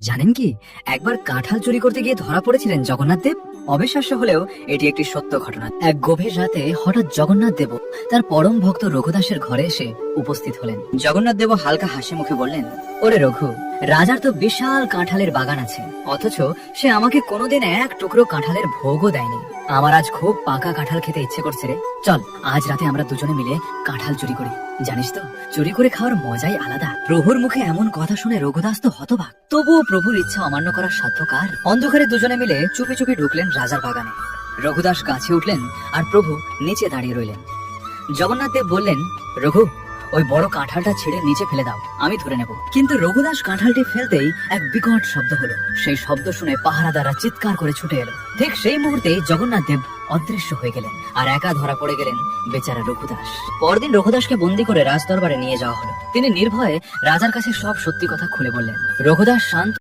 জানেন কি, একবার কাঁঠাল চুরি করতে গিয়ে ধরা পড়েছিলেন জগন্নাথ দেব। অবিশ্বাস্য হলেও এটি একটি সত্য ঘটনা। এক গভীর রাতে হঠাৎ জগন্নাথ দেব তার পরম ভক্ত রঘুদাসের ঘরে এসে উপস্থিত হলেন। জগন্নাথ দেব হালকা হাসি মুখে বললেন, ওরে রঘু, রাজার তো বিশাল কাঁঠালের বাগান আছে, অথচ সে আমাকে কোনোদিন এক টুকরো কাঁঠালের ভোগও দেয়নি। আমার আজ খুব পাকা কাঁঠাল খেতে ইচ্ছে করছে রে। চল আজ রাতে আমরা দুজনে মিলে কাঁঠাল চুরি করি। জানিস তো, চুরি করে খাওয়ার মজাই আলাদা। প্রভুর মুখে এমন কথা শুনে রঘুদাস তো হতবাক। তবুও প্রভুর ইচ্ছা অমান্য করার সাধ্য কার? অন্ধকারে দুজনে মিলে চুপি চুপি ঢুকলেন রাজার বাগানে। রঘুদাস গাছে উঠলেন আর প্রভু নিচে দাঁড়িয়ে রইলেন। জগন্নাথ দেব বললেন, রঘু, ওই বড় কাঁঠালটা ছিঁড়ে নিচে ফেলে দাও, আমি ধরে নেব। কিন্তু রঘুদাস কাঁঠালটি ফেলতেই এক বিকট শব্দ হলো। সেই শব্দ শুনে পাহারাদাররা চিৎকার করে ছুটে এলো। ঠিক সেই মুহূর্তে জগন্নাথ দেব অদৃশ্য হয়ে গেলেন আর একা ধরা পড়ে গেলেন বেচারা রঘুদাস। পরদিন রঘুদাসকে বন্দী করে রাজদরবারে নিয়ে যাওয়া হলো। তিনি নির্ভয়ে রাজার কাছে সব সত্যি কথা খুলে বললেন। রঘুদাস শান্ত